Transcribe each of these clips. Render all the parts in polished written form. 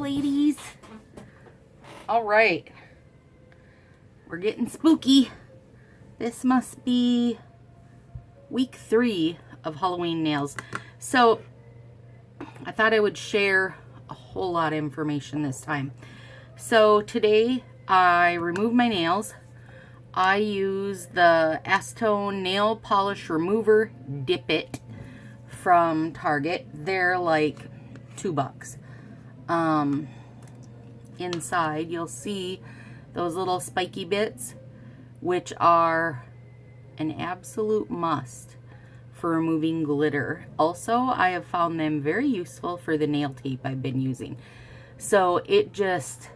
ladies. All right. We're getting spooky. This must be week 3 of Halloween nails. So I thought I would share a whole lot of information this time. So today I removed my nails. I use the Acetone Nail Polish Remover Dip It from Target. They're like $2. Inside you'll see those little spiky bits, which are an absolute must for removing glitter. Also, I have found them very useful for the nail tape I've been using. So it just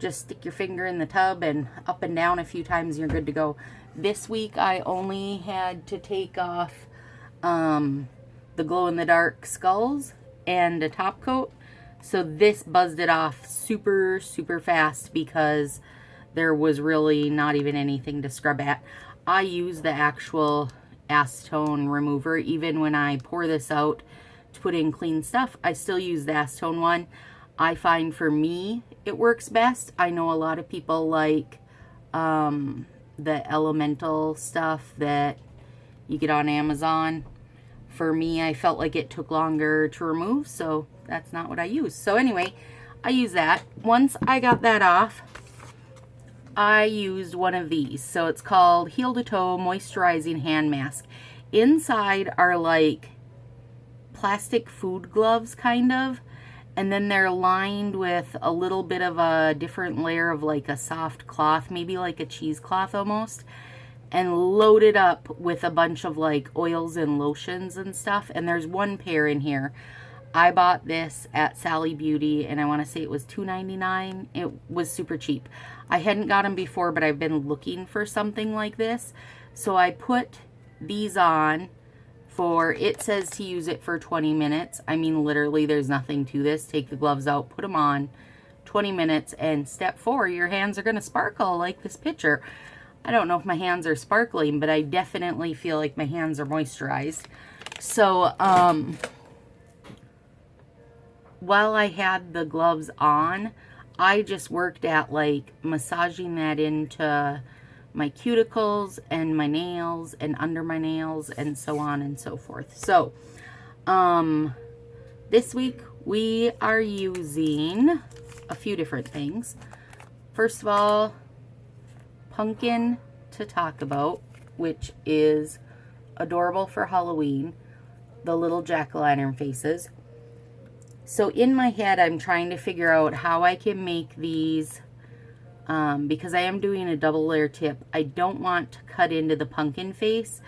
stick your finger in the tub and up and down a few times and you're good to go. This week I only had to take off the glow-in-the-dark skulls and a top coat. So this buzzed it off super fast because there was really not even anything to scrub at. I use the actual acetone remover. Even when I pour this out to put in clean stuff, I still use the acetone one. I find for me it works best. I know a lot of people like the elemental stuff that you get on Amazon. For me, I felt like it took longer to remove, so that's not what I use. So anyway, I use that. Once I got that off, I used one of these. So it's called Heel to Toe Moisturizing Hand Mask. Inside are like plastic food gloves, kind of. And then they're lined with a little bit of a different layer of like a soft cloth, maybe like a cheesecloth almost. And loaded up with a bunch of like oils and lotions and stuff. And there's one pair in here. I bought this at Sally Beauty and I want to say it was $2.99. It was super cheap. I hadn't got them before, but I've been looking for something like this. So I put these on for, it says to use it for 20 minutes. I mean, literally there's nothing to this. Take the gloves out, put them on, 20 minutes, and step 4, your hands are going to sparkle like this picture. I don't know if my hands are sparkling, but I definitely feel like my hands are moisturized. So, while I had the gloves on, I just worked at like massaging that into my cuticles and my nails and under my nails and so on and so forth. So, this week we are using a few different things. First of all, pumpkin to talk about, which is adorable for Halloween. The little jack-o'-lantern faces. So in my head, I'm trying to figure out how I can make these, because I am doing a double layer tip. I don't want to cut into the pumpkin face.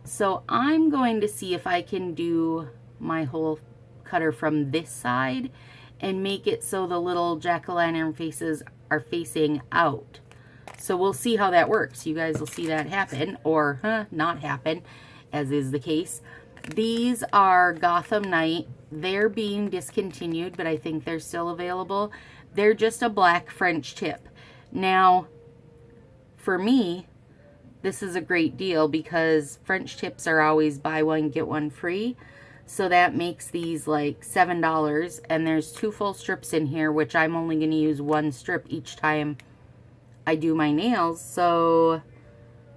So I'm going to see if I can do my whole cutter from this side and make it so the little jack-o'-lantern faces are facing out. So we'll see how that works. You guys will see that happen, or not happen, as is the case. These are Gotham Night. They're being discontinued, but I think they're still available. They're just a black French tip. Now, for me, this is a great deal because French tips are always buy one, get one free. So that makes these like $7, and there's 2 full strips in here, which I'm only going to use 1 strip each time I do my nails. So,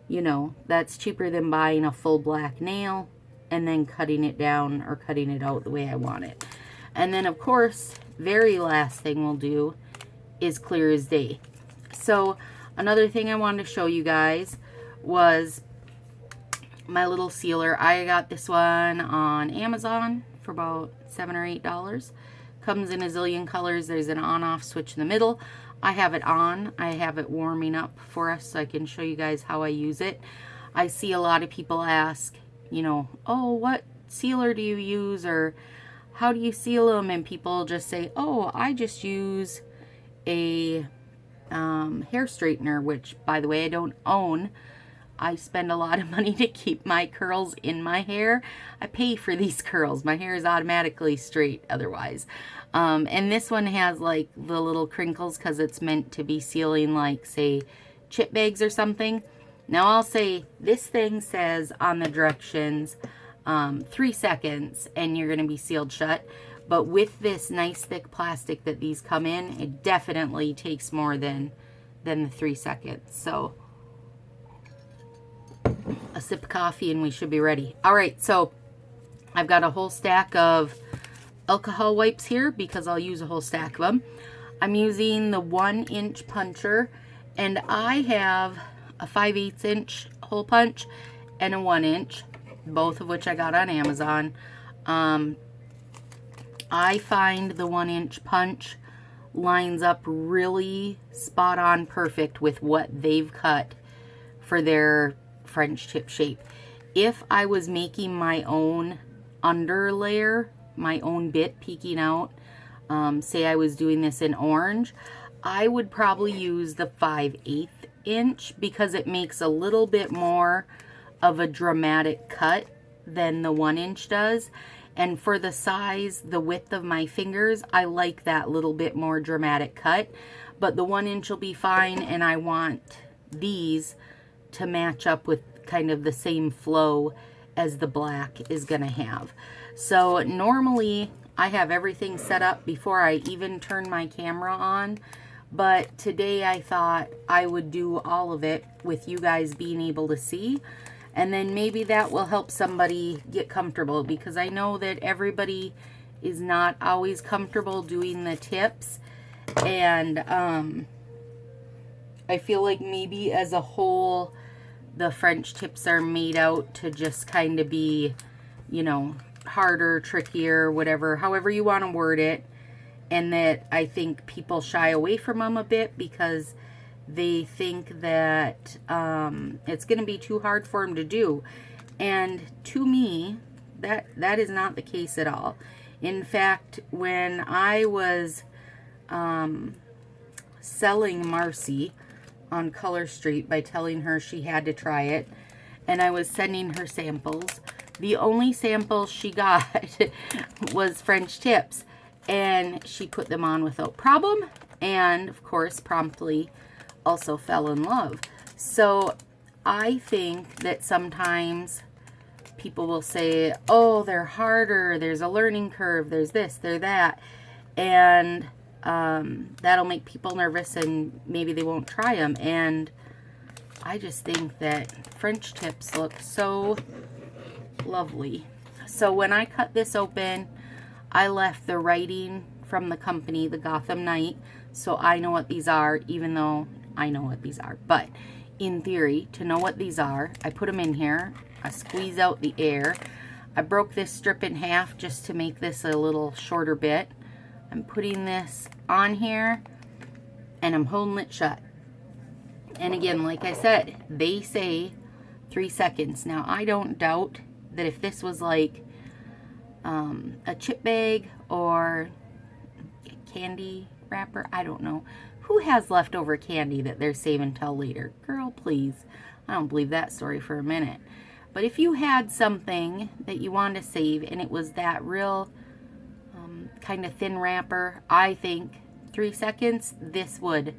you know, that's cheaper than buying a full black nail and then cutting it down or cutting it out the way I want it. And then, of course, very last thing we'll do is clear as day. So another thing I wanted to show you guys was my little sealer. I got this one on Amazon for about $7 or $8. Comes in a zillion colors. There's an on-off switch in the middle. I have it on. I have it warming up for us so I can show you guys how I use it. I see a lot of people ask, you know, oh, what sealer do you use, or how do you seal them? And people just say, oh, I just use a hair straightener, which, by the way, I don't own. I spend a lot of money to keep my curls in my hair. I pay for these curls. My hair is automatically straight otherwise. And this one has like the little crinkles because it's meant to be sealing like, say, chip bags or something. Now I'll say this thing says on the directions 3 seconds and you're going to be sealed shut. But with this nice thick plastic that these come in, it definitely takes more than the 3 seconds. So a sip of coffee and we should be ready. All right, so I've got a whole stack of alcohol wipes here because I'll use a whole stack of them. I'm using the 1-inch puncher, and I have a 5/8 inch hole punch and a 1-inch, both of which I got on Amazon. I find the 1-inch punch lines up really spot on perfect with what they've cut for their French tip shape. If I was making my own under layer, my own bit peeking out, say I was doing this in orange, I would probably use the 5/8 inch because it makes a little bit more of a dramatic cut than the 1-inch does. And for the size, the width of my fingers, I like that little bit more dramatic cut. But the 1-inch will be fine, and I want these to match up with kind of the same flow as the black is going to have. So normally I have everything set up before I even turn my camera on. But today I thought I would do all of it with you guys being able to see. And then maybe that will help somebody get comfortable, because I know that everybody is not always comfortable doing the tips. And I feel like maybe as a whole, the French tips are made out to just kind of be, you know, harder, trickier, whatever, however you want to word it. And that I think people shy away from them a bit because they think that it's going to be too hard for them to do. And to me, that is not the case at all. In fact, when I was selling Marcy on Color Street by telling her she had to try it, and I was sending her samples, the only samples she got was French tips. And she put them on without problem, and of course promptly also fell in love. So I think that sometimes people will say, oh, they're harder, there's a learning curve, there's this, there's that, and that'll make people nervous and maybe they won't try them. And I just think that French tips look so lovely. So when I cut this open, I left the writing from the company, the Gotham Knight, so I know what these are, even though I know what these are. But in theory, to know what these are, I put them in here. I squeeze out the air. I broke this strip in half just to make this a little shorter bit. I'm putting this on here, and I'm holding it shut. And again, like I said, they say 3 seconds. Now, I don't doubt that if this was like a chip bag or a candy wrapper, I don't know. Who has leftover candy that they're saving till later? Girl, please. I don't believe that story for a minute. But if you had something that you wanted to save and it was that real kind of thin wrapper, I think 3 seconds, this would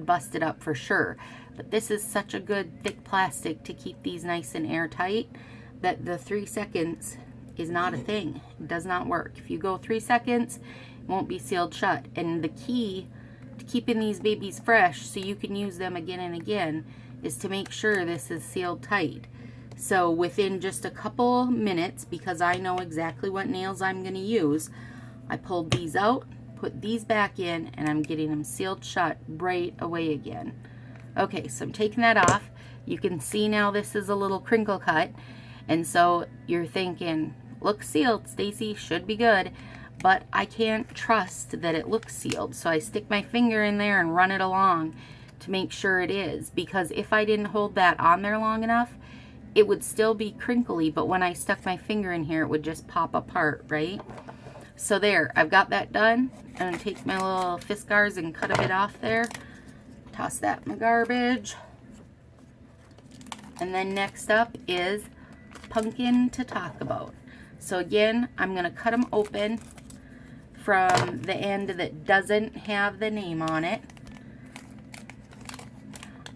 bust it up for sure. But this is such a good thick plastic to keep these nice and airtight that the 3 seconds is not a thing. It does not work. If you go 3 seconds, it won't be sealed shut. And the key to keeping these babies fresh so you can use them again and again is to make sure this is sealed tight. So within just a couple minutes, because I know exactly what nails I'm going to use, I pulled these out, put these back in, and I'm getting them sealed shut right away again. Okay, so I'm taking that off. You can see now this is a little crinkle cut. And so you're thinking, looks sealed, Stacy, should be good. But I can't trust that it looks sealed. So I stick my finger in there and run it along to make sure it is. Because if I didn't hold that on there long enough, it would still be crinkly. But when I stuck my finger in here, it would just pop apart, right? So there, I've got that done. I'm going to take my little Fiskars and cut a bit off there. Toss that in the garbage. And then next up is pumpkin to talk about. So again, I'm going to cut them open from the end that doesn't have the name on it.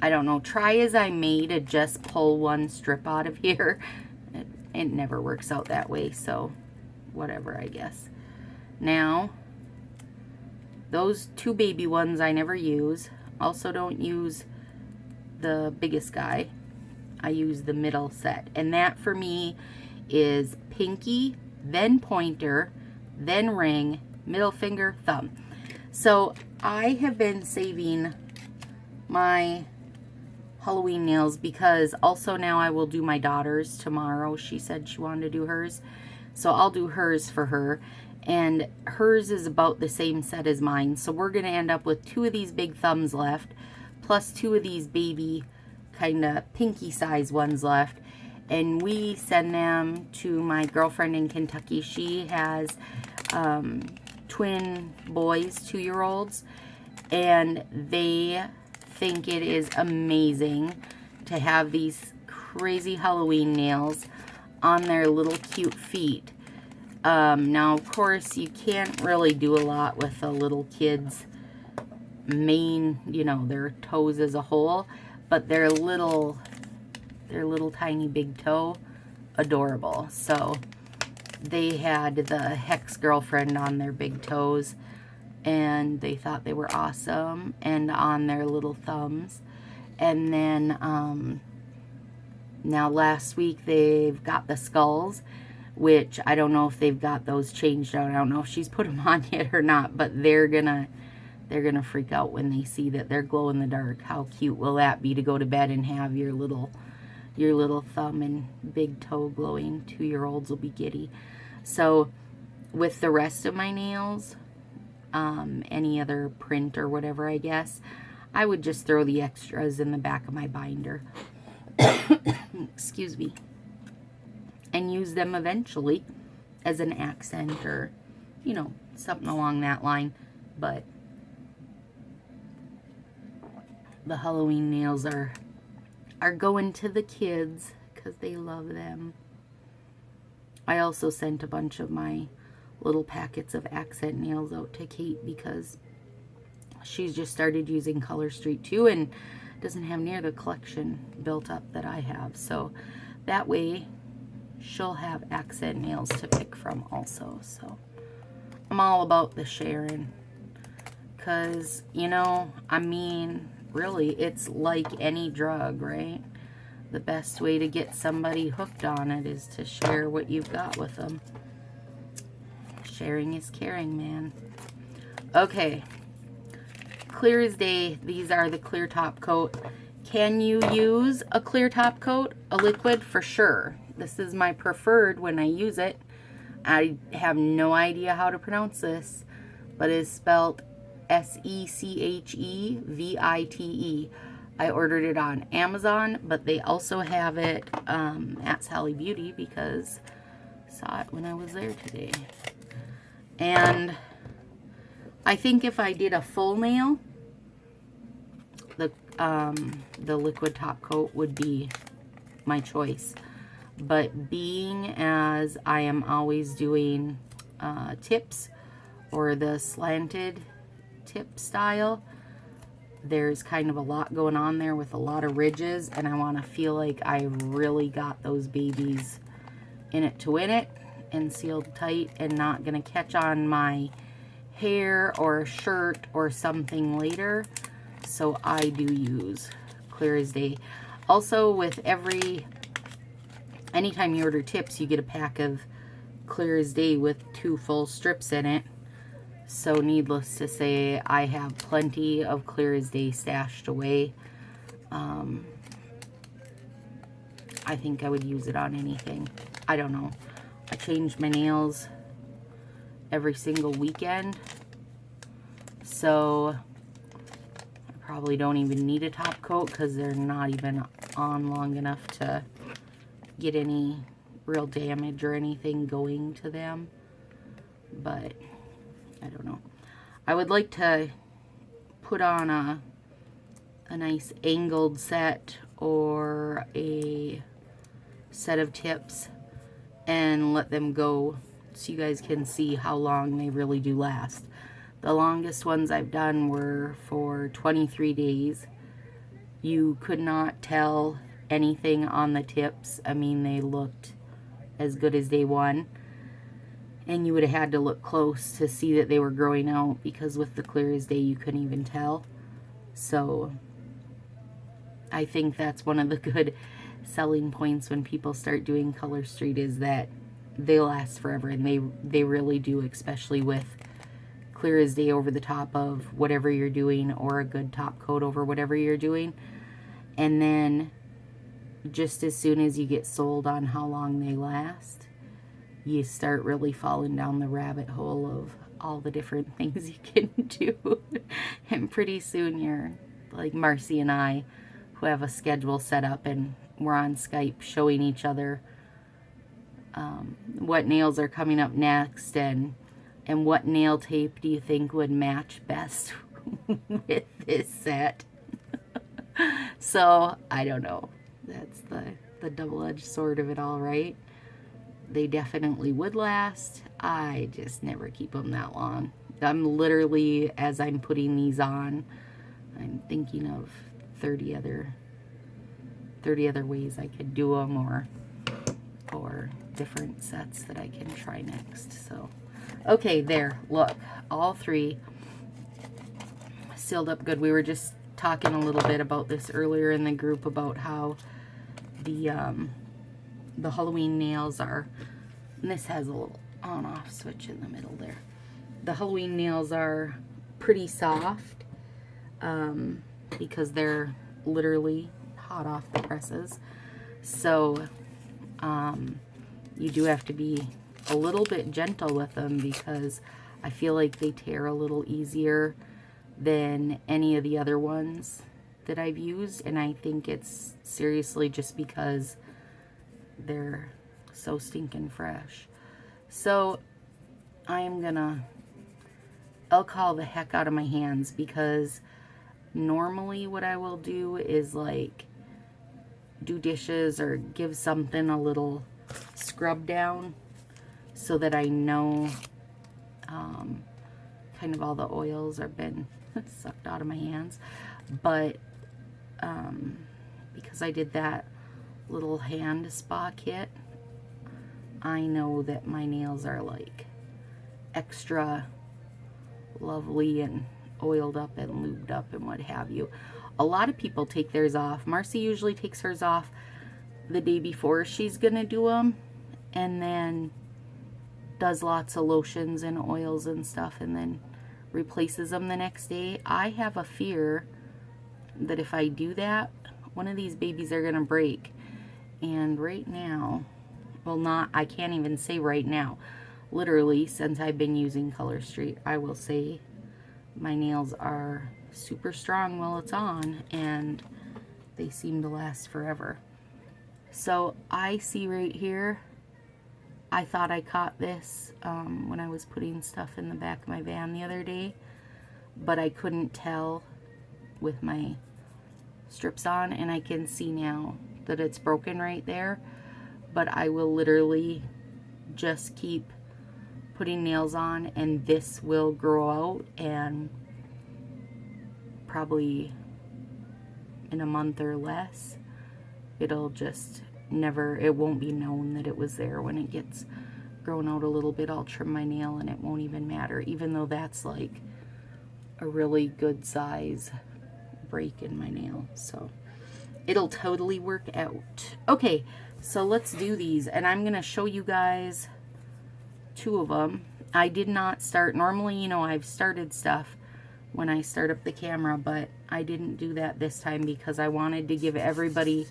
I don't know, try as I may to just pull one strip out of here. It never works out that way, so whatever, I guess. Now, those 2 baby ones I never use. Also don't use the biggest guy. I use the middle set. And that for me is pinky, then pointer, then ring, middle finger, thumb. So I have been saving my Halloween nails because also now I will do my daughter's tomorrow. She said she wanted to do hers. So I'll do hers for her. And hers is about the same set as mine. So we're going to end up with 2 of these big thumbs left, plus 2 of these baby kind of pinky size ones left. And we send them to my girlfriend in Kentucky. She has twin boys, 2-year-olds, and they think it is amazing to have these crazy Halloween nails on their little cute feet. Now, of course, you can't really do a lot with the little kids' main, you know, their toes as a whole, but their little tiny big toe, adorable. So they had the Hex Girlfriend on their big toes, and they thought they were awesome, and on their little thumbs. And then now last week they've got the skulls, which I don't know if they've got those changed out. I don't know if she's put them on yet or not, but they're gonna freak out when they see that they're glow in the dark. How cute will that be to go to bed and have your little thumb and big toe glowing? 2-year-olds will be giddy. So with the rest of my nails, any other print or whatever, I guess, I would just throw the extras in the back of my binder. Excuse me. And use them eventually as an accent or, you know, something along that line. But the Halloween nails are going to the kids because they love them. I also sent a bunch of my little packets of accent nails out to Kate because she's just started using Color Street too and doesn't have near the collection built up that I have. So that way she'll have accent nails to pick from also. So I'm all about the sharing because, you know, I mean, really, it's like any drug, right? The best way to get somebody hooked on it is to share what you've got with them. Sharing is caring, man. Okay. Clear as day. These are the clear top coat. Can you use a clear top coat? A liquid? For sure. This is my preferred when I use it. I have no idea how to pronounce this, but it's spelled Sechevite. I ordered it on Amazon, but they also have it at Sally Beauty because I saw it when I was there today. And I think if I did a full nail, the liquid top coat would be my choice. But being as I am always doing tips or the slanted tip style, there's kind of a lot going on there with a lot of ridges, and I want to feel like I really got those babies in it to win it and sealed tight and not going to catch on my hair or shirt or something later. So I do use clear as day. Also, with anytime you order tips, you get a pack of clear as day with 2 full strips in it. So needless to say, I have plenty of clear as day stashed away. I think I would use it on anything. I don't know. I change my nails every single weekend. So I probably don't even need a top coat because they're not even on long enough to get any real damage or anything going to them. But I don't know. I would like to put on a nice angled set or a set of tips and let them go so you guys can see how long they really do last. The longest ones I've done were for 23 days. You could not tell anything on the tips. I mean, they looked as good as day one. And you would have had to look close to see that they were growing out, because with the clear as day you couldn't even tell. So I think that's one of the good selling points when people start doing Color Street, is that they last forever, and they really do, especially with clear as day over the top of whatever you're doing, or a good top coat over whatever you're doing. And then just as soon as you get sold on how long they last, you start really falling down the rabbit hole of all the different things you can do. And pretty soon you're like Marcy and I, who have a schedule set up, and we're on Skype showing each other what nails are coming up next, and what nail tape do you think would match best with this set. So I don't know. That's the double-edged sword of it all, right? They definitely would last. I just never keep them that long. I'm literally, as I'm putting these on, I'm thinking of 30 other ways I could do them, or different sets that I can try next. So, okay, there, look, all three sealed up good. We were just talking a little bit about this earlier in the group, about how the Halloween nails are, and this has a little on-off switch in the middle there. The Halloween nails are pretty soft, because they're literally hot off the presses. So you do have to be a little bit gentle with them, because I feel like they tear a little easier than any of the other ones that I've used, and I think it's seriously just because they're so stinking fresh. So I'm gonna alcohol the heck out of my hands, because normally what I will do is like do dishes or give something a little scrub down, so that I know kind of all the oils have been sucked out of my hands. But because I did that little hand spa kit, I know that my nails are like extra lovely and oiled up and lubed up and what have you. A lot of people take theirs off. Marcy usually takes hers off the day before she's gonna do them, and then does lots of lotions and oils and stuff, and then replaces them the next day. I have a fear that if I do that, one of these babies are gonna break. And right now, well, I can't even say right now, literally since I've been using Color Street, I will say my nails are super strong while it's on, and they seem to last forever. So I see right here, I thought I caught this when I was putting stuff in the back of my van the other day, but I couldn't tell with my strips on, and I can see now that it's broken right there. But I will literally just keep putting nails on, and this will grow out, and probably in a month or less, it'll just never, it won't be known that it was there. When it gets grown out a little bit, I'll trim my nail and it won't even matter, even though that's like a really good size break in my nail. So it'll totally work out. Okay, so let's do these, and I'm gonna show you guys two of them. I did not start, normally, you know, I've started stuff when I start up the camera, but I didn't do that this time because I wanted to give everybody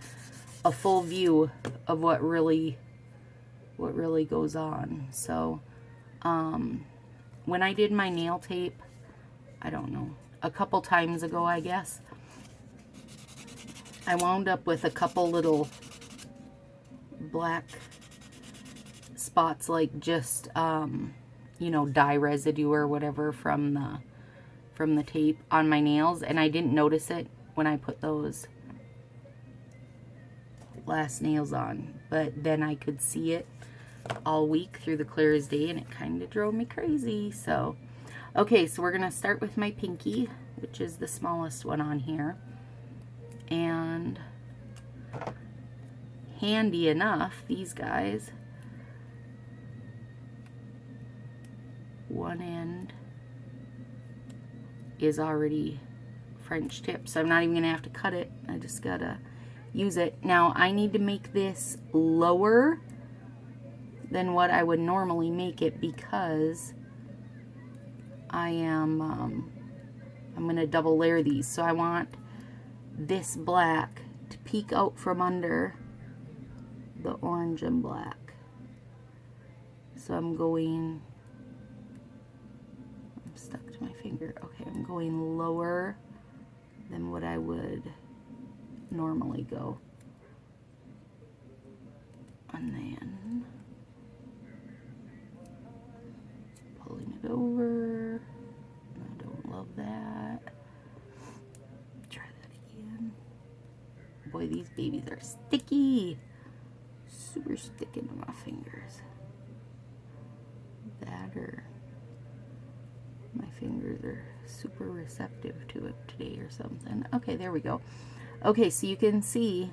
a full view of what really goes on. So when I did my nail tape, I don't know, a couple times ago, I guess, I wound up with a couple little black spots, like just you know, dye residue or whatever from the tape on my nails, and I didn't notice it when I put those last nails on, but then I could see it all week through the clear as day, and it kind of drove me crazy. So okay, so we're gonna start with my pinky, which is the smallest one on here, and handy enough, these guys one end is already French tip, so I'm not even gonna have to cut it. I just gotta use it. Now I need to make this lower than what I would normally make it because I am I'm gonna double layer these, so I want this black to peek out from under the orange and black. So I'm stuck to my finger. Okay, I'm going lower than what I would normally go. And then pulling it over. I don't love that. Try that again. Boy, these babies are sticky. Super sticking to my fingers. That or my fingers are super receptive to it today or something. Okay, there we go. Okay, so you can see,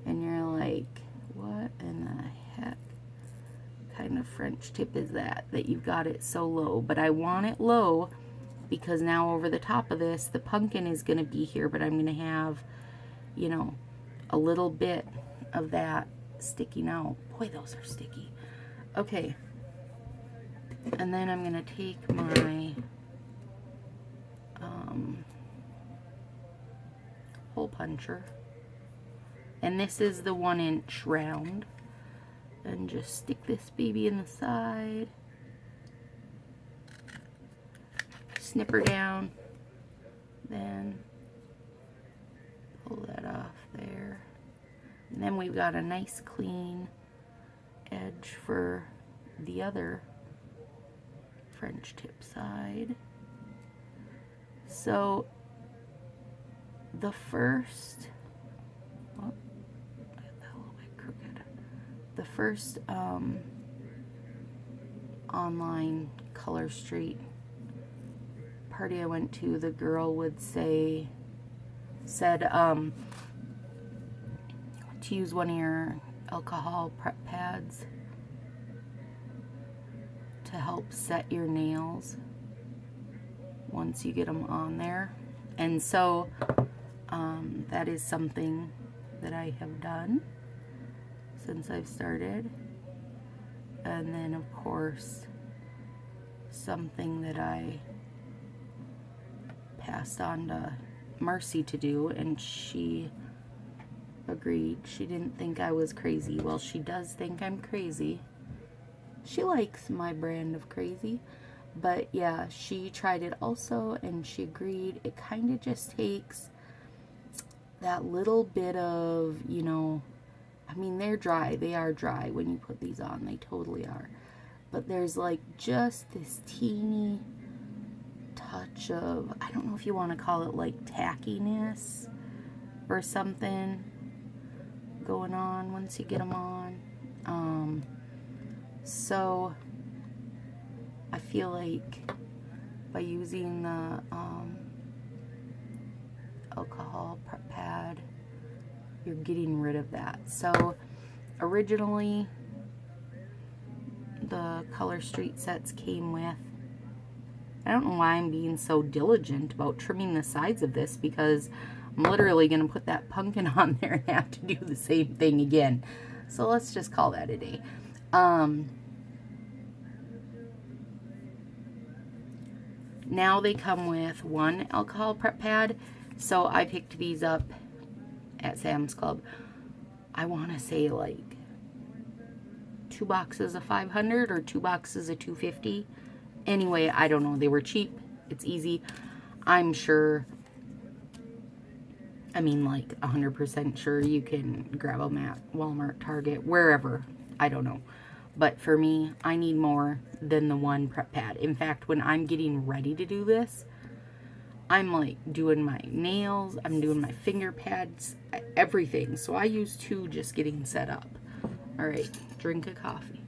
and you're like, what in the heck kind of French tip is that you've got it so low? But I want it low because now over the top of this, the pumpkin is going to be here, but I'm going to have, you know, a little bit of that sticking out. Boy, those are sticky. Okay. And then I'm going to take my hole puncher, and this is the 1-inch round, and just stick this baby in the side, snip her down, then pull that off there, and then we've got a nice clean edge for the other French tip side. So the first, oh, I got that a little bit crooked. The first online color street party I went to, the girl would said to use one of your alcohol prep pads to help set your nails once you get them on there. And so that is something that I have done since I've started. And then of course something that I passed on to Marcy to do, and she agreed. She didn't think I was crazy. Well, she does think I'm crazy. She likes my brand of crazy, but yeah, she tried it also and she agreed. It kind of just takes that little bit of, you know, I mean, they're dry. They are dry when you put these on. They totally are. But there's like just this teeny touch of, I don't know if you want to call it like tackiness or something going on once you get them on. So I feel like by using the alcohol pad, you're getting rid of that. So originally the Color Street sets came with, I don't know why I'm being so diligent about trimming the sides of this, because I'm literally going to put that pumpkin on there and have to do the same thing again. So let's just call that a day. Now they come with one alcohol prep pad. So I picked these up at Sam's Club. I want to say like 2 boxes of 500 or 2 boxes of 250. Anyway, I don't know. They were cheap. It's easy. I'm sure, I mean like 100% sure you can grab them at Walmart, Target, wherever. I don't know. But for me, I need more than the one prep pad. In fact, when I'm getting ready to do this, I'm like doing my nails, I'm doing my finger pads, everything. So I use 2 just getting set up. All right, drink a coffee.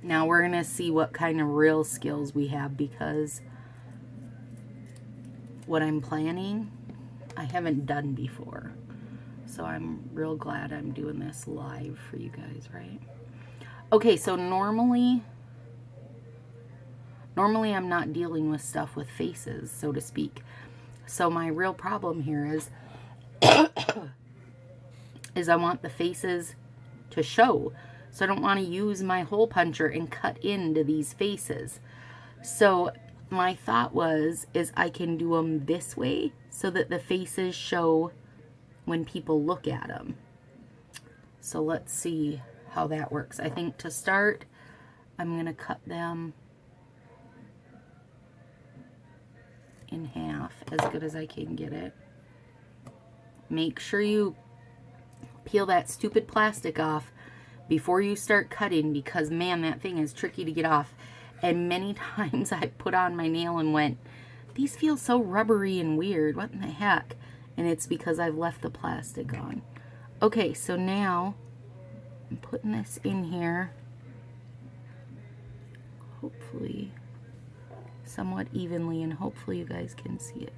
Now we're going to see what kind of real skills we have, because what I'm planning, I haven't done before. So I'm real glad I'm doing this live for you guys, right? Okay, so normally I'm not dealing with stuff with faces, so to speak. So my real problem here is I want the faces to show. So I don't want to use my hole puncher and cut into these faces. So my thought is I can do them this way so that the faces show when people look at them. So let's see how that works. I think to start, I'm going to cut them in half as good as I can get it. Make sure you peel that stupid plastic off before you start cutting, because man, that thing is tricky to get off. And many times I put on my nail and went, these feel so rubbery and weird, what in the heck? And it's because I've left the plastic on. Okay, so now I'm putting this in here, hopefully somewhat evenly, and hopefully you guys can see it.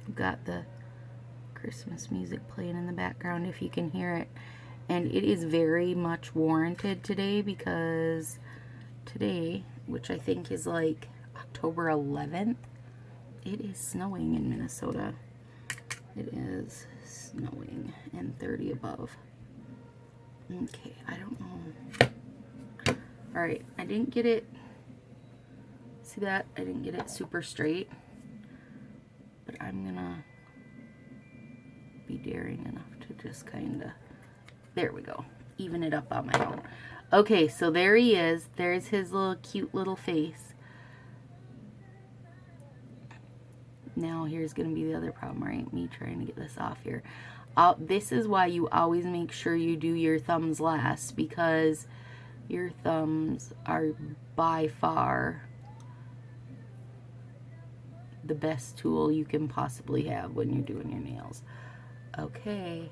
I've got the Christmas music playing in the background if you can hear it, and it is very much warranted today, because today, which I think is like October 11th, it is snowing in Minnesota. It is snowing and 30 above. Okay, I don't know. Alright, I didn't get it. See that? I didn't get it super straight. But I'm gonna be daring enough to just kind of, there we go, even it up on my own. Okay, so there he is. There's his little cute little face. Now here's going to be the other problem, right? Me trying to get this off here. This is why you always make sure you do your thumbs last, because your thumbs are by far the best tool you can possibly have when you're doing your nails. Okay.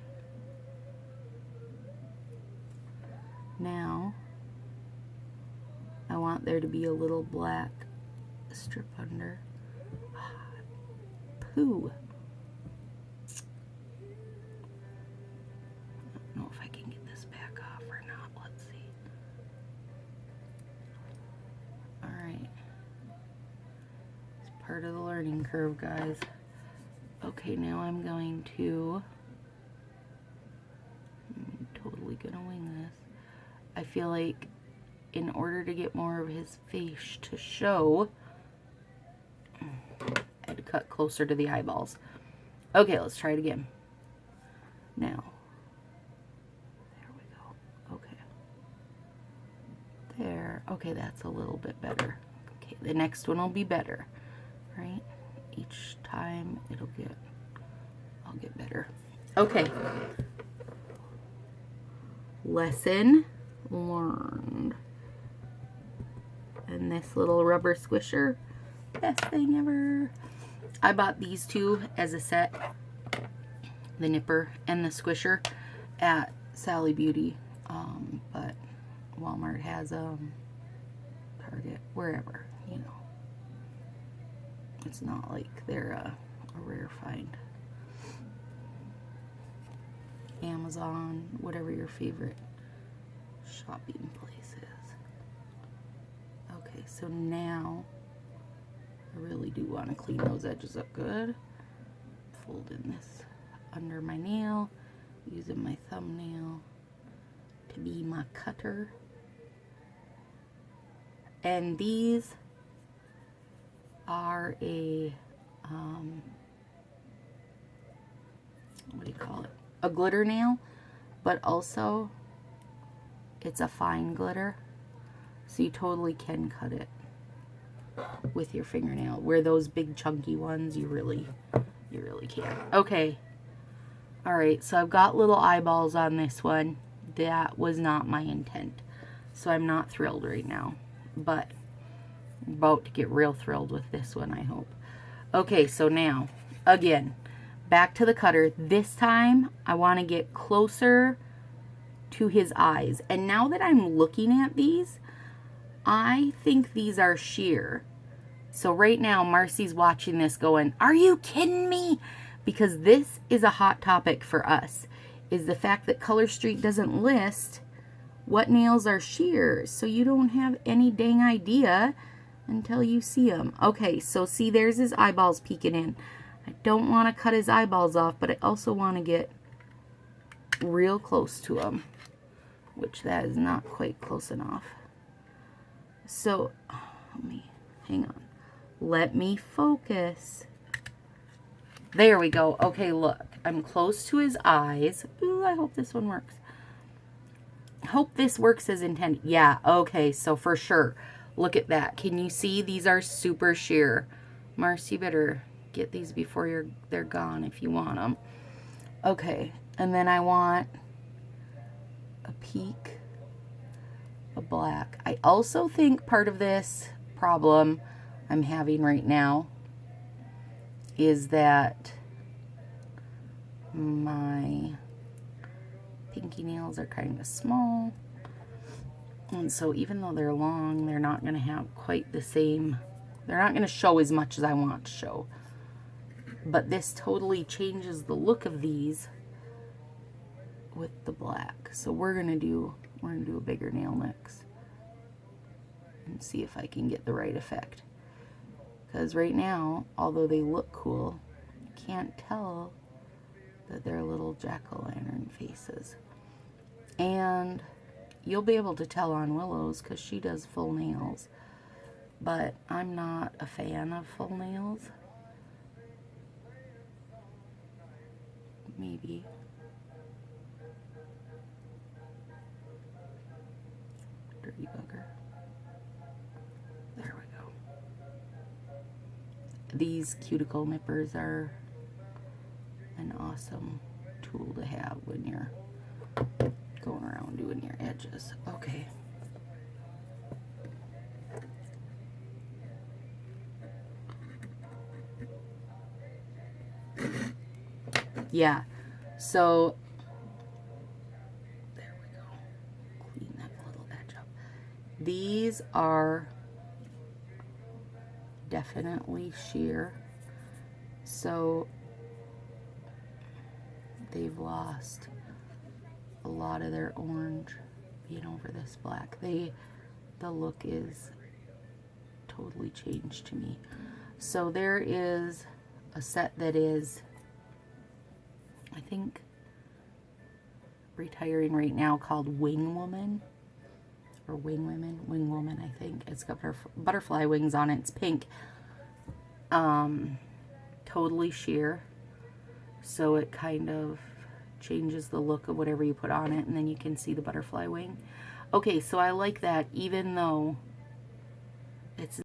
Now, I want there to be a little black strip under. Poo. I don't know if I can get this back off or not. Let's see. Alright. It's part of the learning curve, guys. Okay, now I'm going to... I'm totally gonna wing this. I feel like in order to get more of his face to show, I had to cut closer to the eyeballs. Okay, let's try it again. Now, there we go. Okay. There. Okay, that's a little bit better. Okay, the next one will be better, right? Each time I'll get better. Okay. Lesson learned. And this little rubber squisher, best thing ever. I bought these two as a set, the nipper and the squisher, at Sally Beauty, but Walmart has them, Target, wherever, you know. It's not like they're a rare find. Amazon, whatever your favorite shopping place is. Okay, so now I really do want to clean those edges up good. Folding this under my nail, using my thumbnail to be my cutter. And these are a, what do you call it? A glitter nail, but also it's a fine glitter, so you totally can cut it with your fingernail, where those big chunky ones you really can't. Okay, all right, so I've got little eyeballs on this one. That was not my intent, so I'm not thrilled right now, but I'm about to get real thrilled with this one, I hope. Okay, so now again, back to the cutter. This time I want to get closer to his eyes, and now that I'm looking at these, I think these are sheer. So right now, Marcy's watching this going, are you kidding me? Because this is a hot topic for us, is the fact that Color Street doesn't list what nails are shears. So you don't have any dang idea until you see them. Okay, so see, there's his eyeballs peeking in. I don't want to cut his eyeballs off, but I also want to get real close to him, which that is not quite close enough. So, hang on. Let me focus. There we go. Okay, look. I'm close to his eyes. Ooh, I hope this one works. Hope this works as intended. Yeah, okay, so for sure. Look at that. Can you see? These are super sheer. Marcy, you better get these before they're gone if you want them. Okay, and then I want a peak of black. I also think part of this problem I'm having right now is that my pinky nails are kind of small. And so even though they're long, they're not going to have quite the same, they're not going to show as much as I want to show. But this totally changes the look of these with the black. So we're going to do a bigger nail next and see if I can get the right effect. Because right now, although they look cool, I can't tell that they're little jack-o'-lantern faces. And you'll be able to tell on Willow's because she does full nails. But I'm not a fan of full nails. Maybe. Dirty bugger. There we go. These cuticle nippers are an awesome tool to have when you're going around doing your edges. Okay. Yeah, so there we go. Clean that little edge up. These are definitely sheer, so they've lost a lot of their orange being over this black. The look is totally changed to me. So there is a set that is, I think, retiring right now, called Wing Woman, or Wing Woman, I think. It's got butterfly wings on it. It's pink. Totally sheer. So it kind of changes the look of whatever you put on it, and then you can see the butterfly wing. Okay, so I like that, even though it's